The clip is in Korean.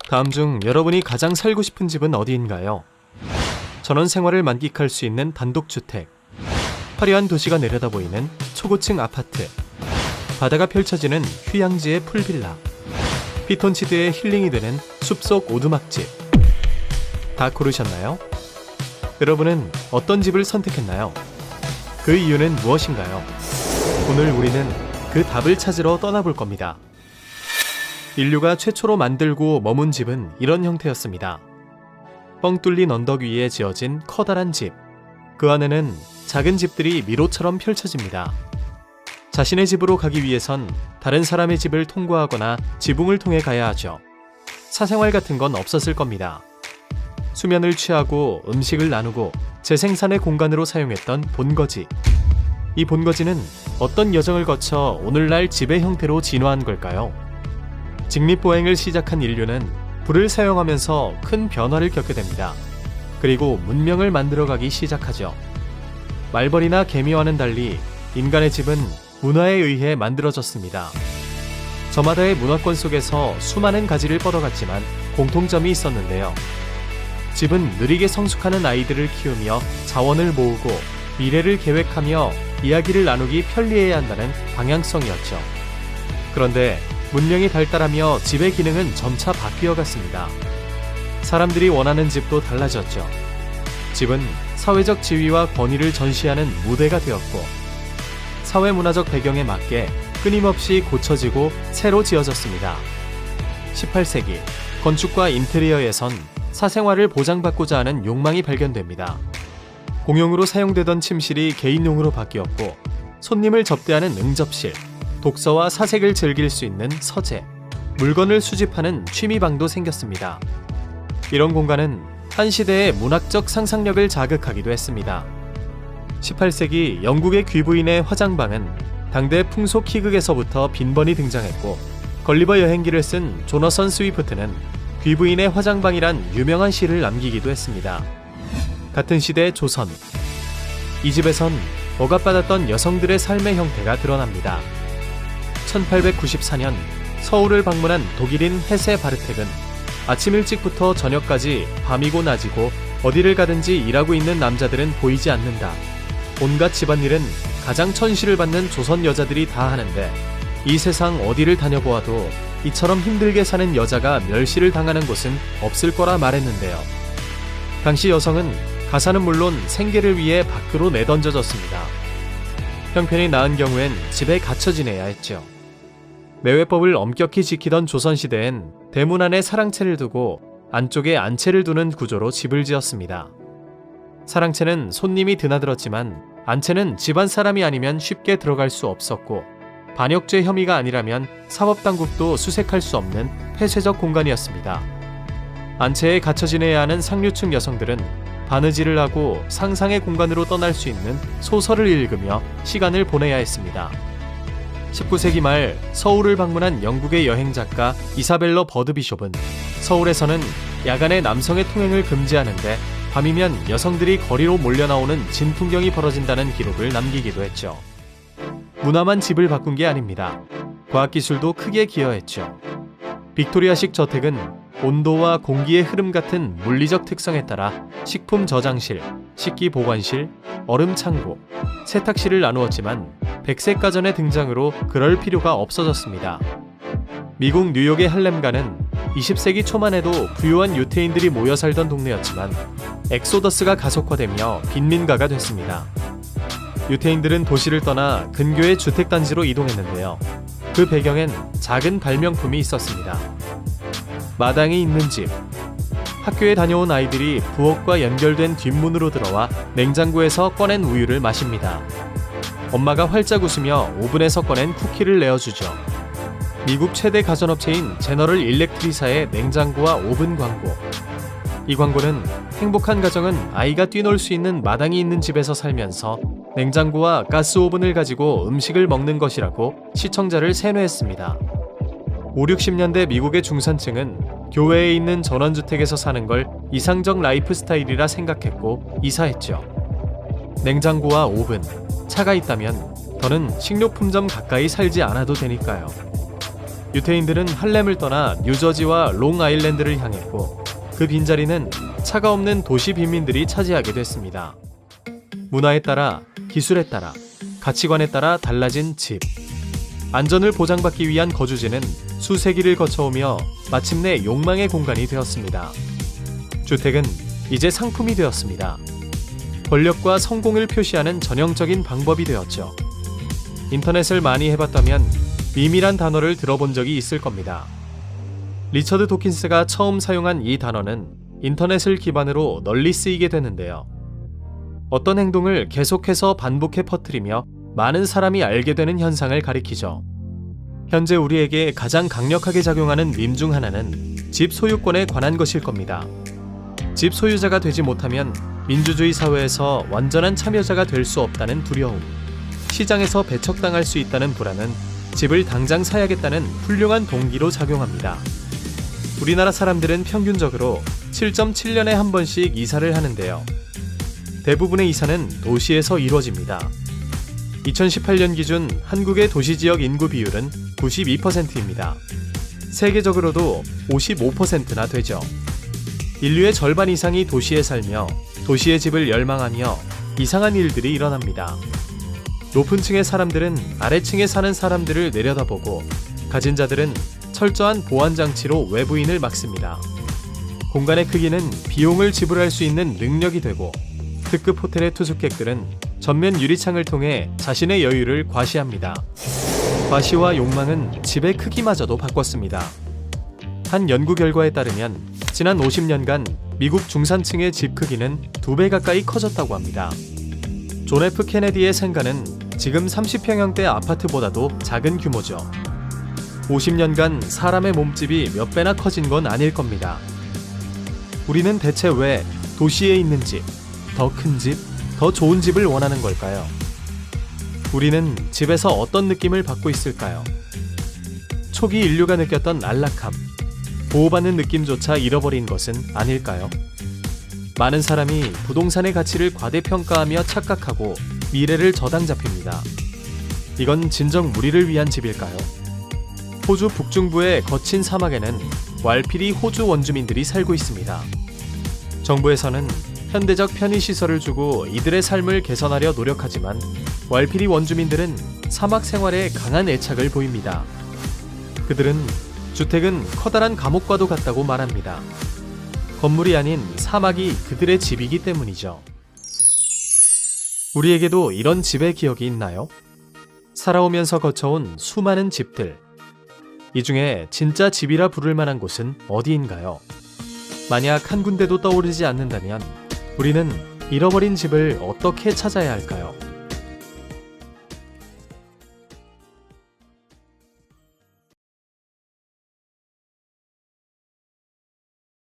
다음 중 여러분이 가장 살고 싶은 집은 어디인가요? 전원 생활을 만끽할 수 있는 단독주택, 화려한 도시가 내려다 보이는 초고층 아파트, 바다가 펼쳐지는 휴양지의 풀빌라, 피톤치드의 힐링이 되는 숲속 오두막집. 다 고르셨나요? 여러분은 어떤 집을 선택했나요? 그 이유는 무엇인가요? 오늘 우리는 그 답을 찾으러 떠나볼 겁니다. 인류가 최초로 만들고 머문 집은 이런 형태였습니다. 뻥 뚫린 언덕 위에 지어진 커다란 집. 그 안에는 작은 집들이 미로처럼 펼쳐집니다. 자신의 집으로 가기 위해선 다른 사람의 집을 통과하거나 지붕을 통해 가야 하죠. 사생활 같은 건 없었을 겁니다. 수면을 취하고 음식을 나누고 재생산의 공간으로 사용했던 본거지. 이 본거지는 어떤 여정을 거쳐 오늘날 집의 형태로 진화한 걸까요? 직립보행을 시작한 인류는 불을 사용하면서 큰 변화를 겪게 됩니다. 그리고 문명을 만들어가기 시작하죠. 말벌이나 개미와는 달리 인간의 집은 문화에 의해 만들어졌습니다. 저마다의 문화권 속에서 수많은 가지를 뻗어갔지만 공통점이 있었는데요. 집은 느리게 성숙하는 아이들을 키우며 자원을 모으고 미래를 계획하며 이야기를 나누기 편리해야 한다는 방향성이었죠. 그런데 문명이 발달하며 집의 기능은 점차 바뀌어갔습니다. 사람들이 원하는 집도 달라졌죠. 집은 사회적 지위와 권위를 전시하는 무대가 되었고, 사회문화적 배경에 맞게 끊임없이 고쳐지고 새로 지어졌습니다. 18세기 건축과 인테리어에선 사생활을 보장받고자 하는 욕망이 발견됩니다. 공용으로 사용되던 침실이 개인용으로 바뀌었고, 손님을 접대하는 응접실, 독서와 사색을 즐길 수 있는 서재, 물건을 수집하는 취미방도 생겼습니다. 이런 공간은 한 시대의 문학적 상상력을 자극하기도 했습니다. 18세기 영국의 귀부인의 화장방은 당대 풍속 희극에서부터 빈번히 등장했고, 걸리버 여행기를 쓴 조너선 스위프트는 귀부인의 화장방이란 유명한 시를 남기기도 했습니다. 같은 시대 조선. 이 집에선 억압받았던 여성들의 삶의 형태가 드러납니다. 1894년 서울을 방문한 독일인 헤세 바르텍은 아침 일찍부터 저녁까지 밤이고 낮이고 어디를 가든지 일하고 있는 남자들은 보이지 않는다. 온갖 집안일은 가장 천시를 받는 조선 여자들이 다 하는데 이 세상 어디를 다녀보아도 이처럼 힘들게 사는 여자가 멸시를 당하는 곳은 없을 거라 말했는데요. 당시 여성은 가사는 물론 생계를 위해 밖으로 내던져졌습니다. 형편이 나은 경우엔 집에 갇혀 지내야 했죠. 매회법을 엄격히 지키던 조선시대엔 대문 안에 사랑채를 두고 안쪽에 안채를 두는 구조로 집을 지었습니다. 사랑채는 손님이 드나들었지만 안채는 집안 사람이 아니면 쉽게 들어갈 수 없었고, 반역죄 혐의가 아니라면 사법당국도 수색할 수 없는 폐쇄적 공간이었습니다. 안채에 갇혀 지내야 하는 상류층 여성들은 바느질을 하고 상상의 공간으로 떠날 수 있는 소설을 읽으며 시간을 보내야 했습니다. 19세기 말 서울을 방문한 영국의 여행작가 이사벨러 버드 비숍은 서울에서는 야간에 남성의 통행을 금지하는데 밤이면 여성들이 거리로 몰려나오는 진풍경이 벌어진다는 기록을 남기기도 했죠. 문화만 집을 바꾼 게 아닙니다. 과학기술도 크게 기여했죠. 빅토리아식 저택은 온도와 공기의 흐름 같은 물리적 특성에 따라 식품 저장실, 식기 보관실, 얼음 창고, 세탁실을 나누었지만 백색 가전의 등장으로 그럴 필요가 없어졌습니다. 미국 뉴욕의 할렘가는 20세기 초만 해도 부유한 유태인들이 모여 살던 동네였지만 엑소더스가 가속화되며 빈민가가 됐습니다. 유태인들은 도시를 떠나 근교의 주택단지로 이동했는데요. 그 배경엔 작은 발명품이 있었습니다. 마당이 있는 집. 학교에 다녀온 아이들이 부엌과 연결된 뒷문으로 들어와 냉장고에서 꺼낸 우유를 마십니다. 엄마가 활짝 웃으며 오븐에서 꺼낸 쿠키를 내어주죠. 미국 최대 가전업체인 제너럴 일렉트리사의 냉장고와 오븐 광고. 이 광고는 행복한 가정은 아이가 뛰놀 수 있는 마당이 있는 집에서 살면서 냉장고와 가스 오븐을 가지고 음식을 먹는 것이라고 시청자를 세뇌했습니다. 5, 60년대 미국의 중산층은 교외에 있는 전원주택에서 사는 걸 이상적 라이프 스타일이라 생각했고 이사했죠. 냉장고와 오븐, 차가 있다면 더는 식료품점 가까이 살지 않아도 되니까요. 유태인들은 할렘을 떠나 뉴저지와 롱아일랜드를 향했고 그 빈자리는 차가 없는 도시 빈민들이 차지하게 됐습니다. 문화에 따라, 기술에 따라, 가치관에 따라 달라진 집. 안전을 보장받기 위한 거주지는 수세기를 거쳐오며 마침내 욕망의 공간이 되었습니다. 주택은 이제 상품이 되었습니다. 권력과 성공을 표시하는 전형적인 방법이 되었죠. 인터넷을 많이 해봤다면 밈이란 단어를 들어본 적이 있을 겁니다. 리처드 도킨스가 처음 사용한 이 단어는 인터넷을 기반으로 널리 쓰이게 되는데요. 어떤 행동을 계속해서 반복해 퍼뜨리며 많은 사람이 알게 되는 현상을 가리키죠. 현재 우리에게 가장 강력하게 작용하는 밈 중 하나는 집 소유권에 관한 것일 겁니다. 집 소유자가 되지 못하면 민주주의 사회에서 완전한 참여자가 될 수 없다는 두려움, 시장에서 배척당할 수 있다는 불안은 집을 당장 사야겠다는 훌륭한 동기로 작용합니다. 우리나라 사람들은 평균적으로 7.7년에 한 번씩 이사를 하는데요. 대부분의 이사는 도시에서 이루어집니다. 2018년 기준 한국의 도시지역 인구 비율은 92%입니다. 세계적으로도 55%나 되죠. 인류의 절반 이상이 도시에 살며 도시의 집을 열망하며 이상한 일들이 일어납니다. 높은 층의 사람들은 아래층에 사는 사람들을 내려다보고 가진 자들은 철저한 보안장치로 외부인을 막습니다. 공간의 크기는 비용을 지불할 수 있는 능력이 되고 특급 호텔의 투숙객들은 전면 유리창을 통해 자신의 여유를 과시합니다. 과시와 욕망은 집의 크기마저도 바꿨습니다. 한 연구 결과에 따르면 지난 50년간 미국 중산층의 집 크기는 2배 가까이 커졌다고 합니다. 존 F 케네디의 생가는 지금 30평형대 아파트보다도 작은 규모죠. 50년간 사람의 몸집이 몇 배나 커진 건 아닐 겁니다. 우리는 대체 왜 도시에 있는 집, 더 큰 집, 더 좋은 집을 원하는 걸까요? 우리는 집에서 어떤 느낌을 받고 있을까요? 초기 인류가 느꼈던 안락함, 보호받는 느낌조차 잃어버린 것은 아닐까요? 많은 사람이 부동산의 가치를 과대평가하며 착각하고 미래를 저당 잡힙니다. 이건 진정 우리를 위한 집일까요? 호주 북중부의 거친 사막에는 왈피리 호주 원주민들이 살고 있습니다. 정부에서는 현대적 편의시설을 주고 이들의 삶을 개선하려 노력하지만 왈피리 원주민들은 사막 생활에 강한 애착을 보입니다. 그들은 주택은 커다란 감옥과도 같다고 말합니다. 건물이 아닌 사막이 그들의 집이기 때문이죠. 우리에게도 이런 집의 기억이 있나요? 살아오면서 거쳐온 수많은 집들. 이 중에 진짜 집이라 부를 만한 곳은 어디인가요? 만약 한 군데도 떠오르지 않는다면 우리는 잃어버린 집을 어떻게 찾아야 할까요?